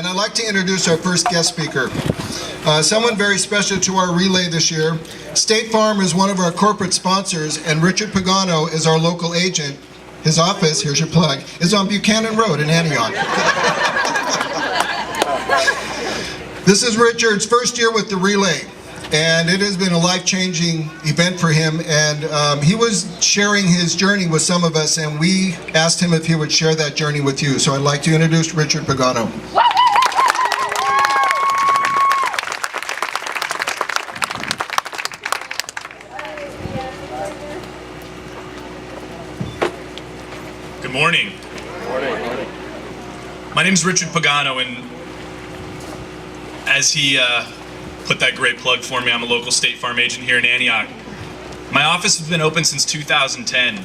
and I'd like to introduce our first guest speaker. Someone very special to our relay this year. State Farm is one of our corporate sponsors, and Richard Pagano is our local agent. His office, here's your plug, is on Buchanan Road in Antioch. This is Richard's first year with the relay, and it has been a life-changing event for him, and he was sharing his journey with some of us, and we asked him if he would share that journey with you. So I'd like to introduce Richard Pagano. Good morning. My name is Richard Pagano, and as he put that great plug for me, I'm a local State Farm agent here in Antioch. My office has been open since 2010.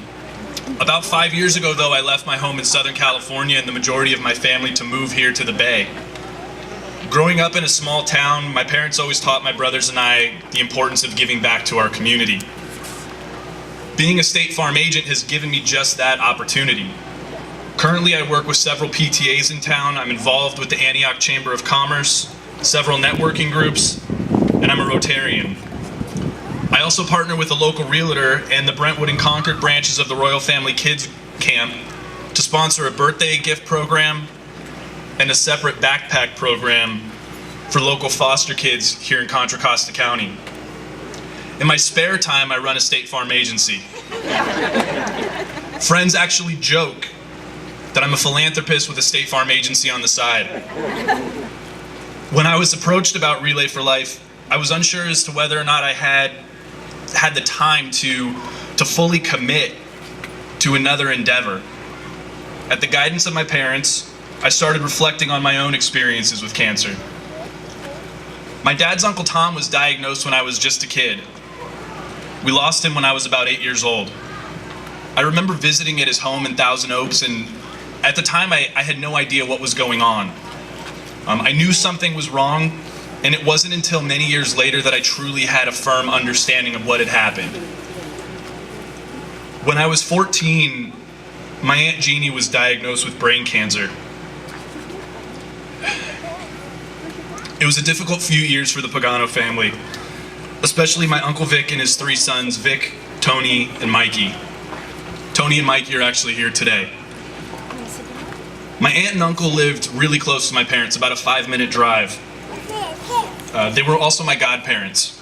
About 5 years ago, though, I left my home in Southern California and the majority of my family to move here to the Bay. Growing up in a small town, my parents always taught my brothers and I the importance of giving back to our community. Being a State Farm agent has given me just that opportunity. Currently, I work with several PTAs in town. I'm involved with the Antioch Chamber of Commerce, several networking groups, and I'm a Rotarian. I also partner with a local realtor and the Brentwood and Concord branches of the Royal Family Kids Camp to sponsor a birthday gift program and a separate backpack program for local foster kids here in Contra Costa County. In my spare time, I run a State Farm agency. Friends actually joke that I'm a philanthropist with a State Farm agency on the side. When I was approached about Relay for Life, I was unsure as to whether or not I had the time to fully commit to another endeavor. At the guidance of my parents, I started reflecting on my own experiences with cancer. My dad's Uncle Tom was diagnosed when I was just a kid. We lost him when I was about 8 years old. I remember visiting at his home in Thousand Oaks, and at the time I had no idea what was going on. I knew something was wrong, and it wasn't until many years later that I truly had a firm understanding of what had happened. When I was 14, my Aunt Jeannie was diagnosed with brain cancer. It was a difficult few years for the Pagano family, especially my Uncle Vic and his 3 sons, Vic, Tony, and Mikey. Tony and Mikey are actually here today. My aunt and uncle lived really close to my parents, about a 5-minute drive. They were also my godparents.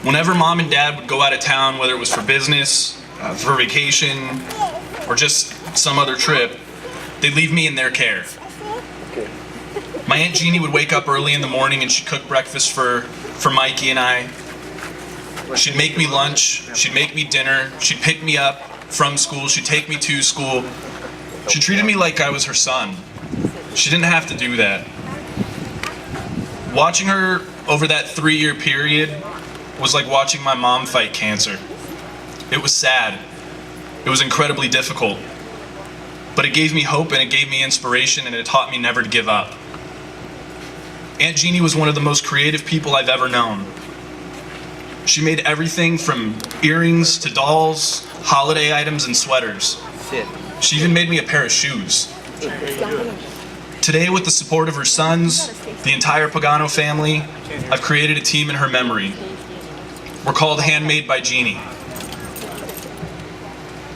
Whenever mom and dad would go out of town, whether it was for business, for vacation, or just some other trip, they'd leave me in their care. My Aunt Jeannie would wake up early in the morning and she'd cook breakfast for Mikey and I. She'd make me lunch, she'd make me dinner, she'd pick me up from school, she'd take me to school. She treated me like I was her son. She didn't have to do that. Watching her over that 3-year period was like watching my mom fight cancer. It was sad. It was incredibly difficult. But it gave me hope and it gave me inspiration and it taught me never to give up. Aunt Jeannie was one of the most creative people I've ever known. She made everything from earrings to dolls, holiday items, and sweaters. She even made me a pair of shoes. Today, with the support of her sons, the entire Pagano family, I've created a team in her memory. We're called Handmade by Jeannie.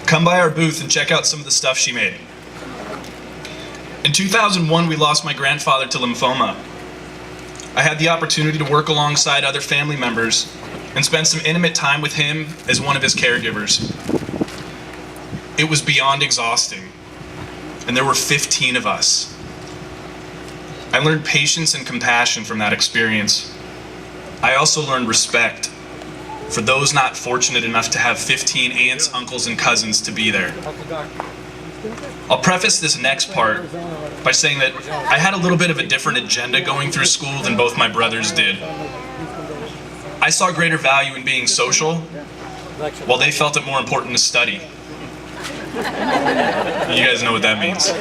Come by our booth and check out some of the stuff she made. In 2001, we lost my grandfather to lymphoma. I had the opportunity to work alongside other family members and spend some intimate time with him as one of his caregivers. It was beyond exhausting, and there were 15 of us. I learned patience and compassion from that experience. I also learned respect for those not fortunate enough to have 15 aunts, uncles, and cousins to be there. I'll preface this next part by saying that I had a little bit of a different agenda going through school than both my brothers did. I saw greater value in being social, while they felt it more important to study. You guys know what that means.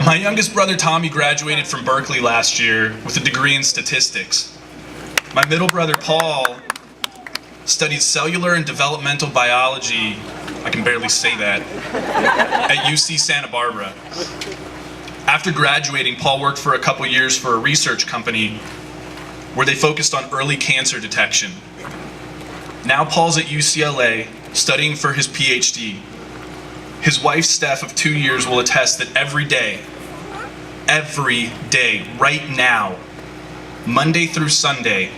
My youngest brother Tommy graduated from Berkeley last year with a degree in statistics. My middle brother Paul studied cellular and developmental biology, I can barely say that, at UC Santa Barbara. After graduating, Paul worked for a couple years for a research company where they focused on early cancer detection. Now Paul's at UCLA studying for his PhD. His wife, Steph, of 2 years, will attest that every day, right now, Monday through Sunday,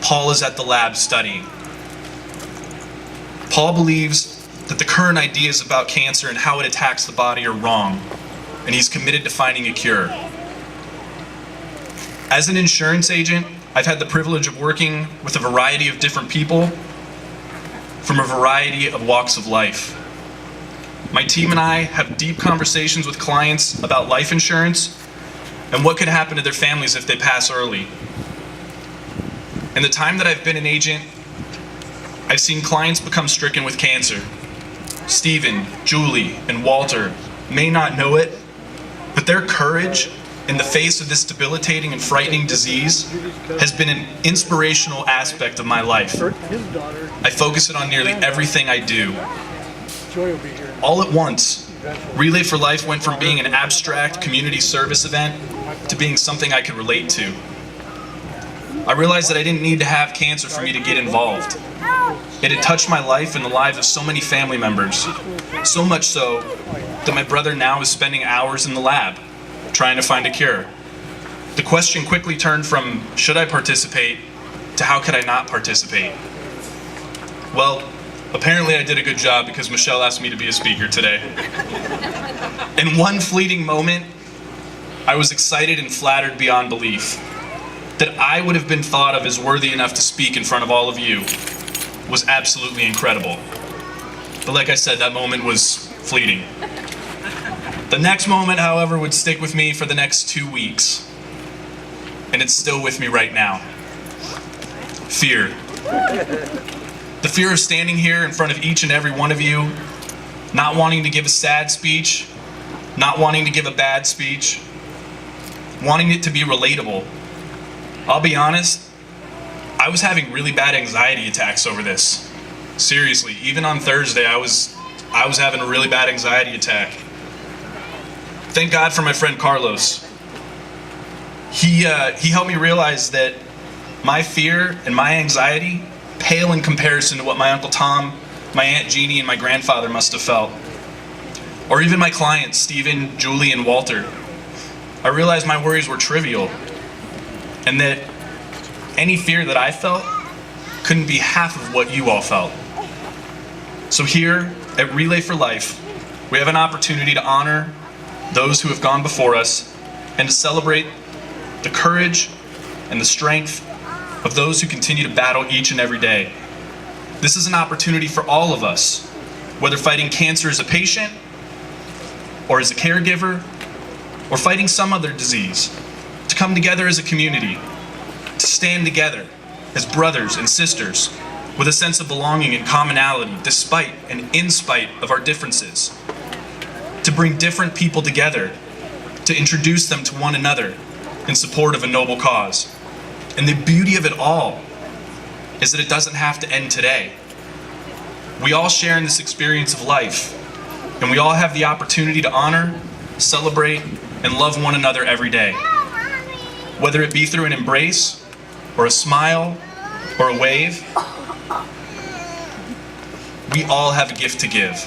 Paul is at the lab studying. Paul believes that the current ideas about cancer and how it attacks the body are wrong, and he's committed to finding a cure. As an insurance agent, I've had the privilege of working with a variety of different people from a variety of walks of life. My team and I have deep conversations with clients about life insurance and what could happen to their families if they pass early. In the time that I've been an agent, I've seen clients become stricken with cancer. Stephen, Julie, and Walter may not know it, but their courage in the face of this debilitating and frightening disease has been an inspirational aspect of my life. I focus it on nearly everything I do. All at once, Relay for Life went from being an abstract community service event to being something I could relate to. I realized that I didn't need to have cancer for me to get involved. It had touched my life and the lives of so many family members, so much so that my brother now is spending hours in the lab trying to find a cure. The question quickly turned from, should I participate, to how could I not participate? Well, apparently I did a good job because Michelle asked me to be a speaker today. In one fleeting moment, I was excited and flattered beyond belief. That I would have been thought of as worthy enough to speak in front of all of you was absolutely incredible. But like I said, that moment was fleeting. The next moment, however, would stick with me for the next 2 weeks. And it's still with me right now. Fear. The fear of standing here in front of each and every one of you, not wanting to give a sad speech, not wanting to give a bad speech, wanting it to be relatable. I'll be honest, I was having really bad anxiety attacks over this. Seriously, even on Thursday, I was having a really bad anxiety attack. Thank God for my friend Carlos. He helped me realize that my fear and my anxiety pale in comparison to what my Uncle Tom, my Aunt Jeannie, and my grandfather must have felt. Or even my clients, Stephen, Julie, and Walter. I realized my worries were trivial, and that any fear that I felt couldn't be half of what you all felt. So here at Relay for Life, we have an opportunity to honor those who have gone before us and to celebrate the courage and the strength of those who continue to battle each and every day. This is an opportunity for all of us, whether fighting cancer as a patient or as a caregiver or fighting some other disease, to come together as a community, to stand together as brothers and sisters with a sense of belonging and commonality despite and in spite of our differences, to bring different people together, to introduce them to one another in support of a noble cause. And the beauty of it all is that it doesn't have to end today. We all share in this experience of life, and we all have the opportunity to honor, celebrate, and love one another every day. Whether it be through an embrace, or a smile, or a wave, we all have a gift to give.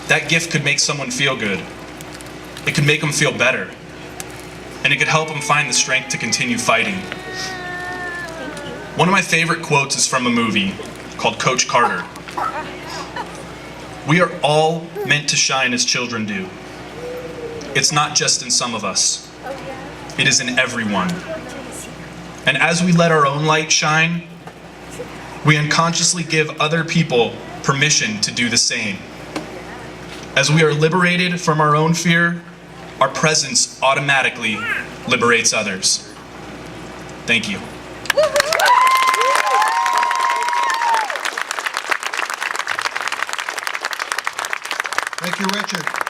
That gift could make someone feel good. It could make them feel better. And it could help them find the strength to continue fighting. One of my favorite quotes is from a movie called Coach Carter. We are all meant to shine as children do. It's not just in some of us. It is in everyone. And as we let our own light shine, we unconsciously give other people permission to do the same. As we are liberated from our own fear, our presence automatically liberates others. Thank you. Thank you, Richard.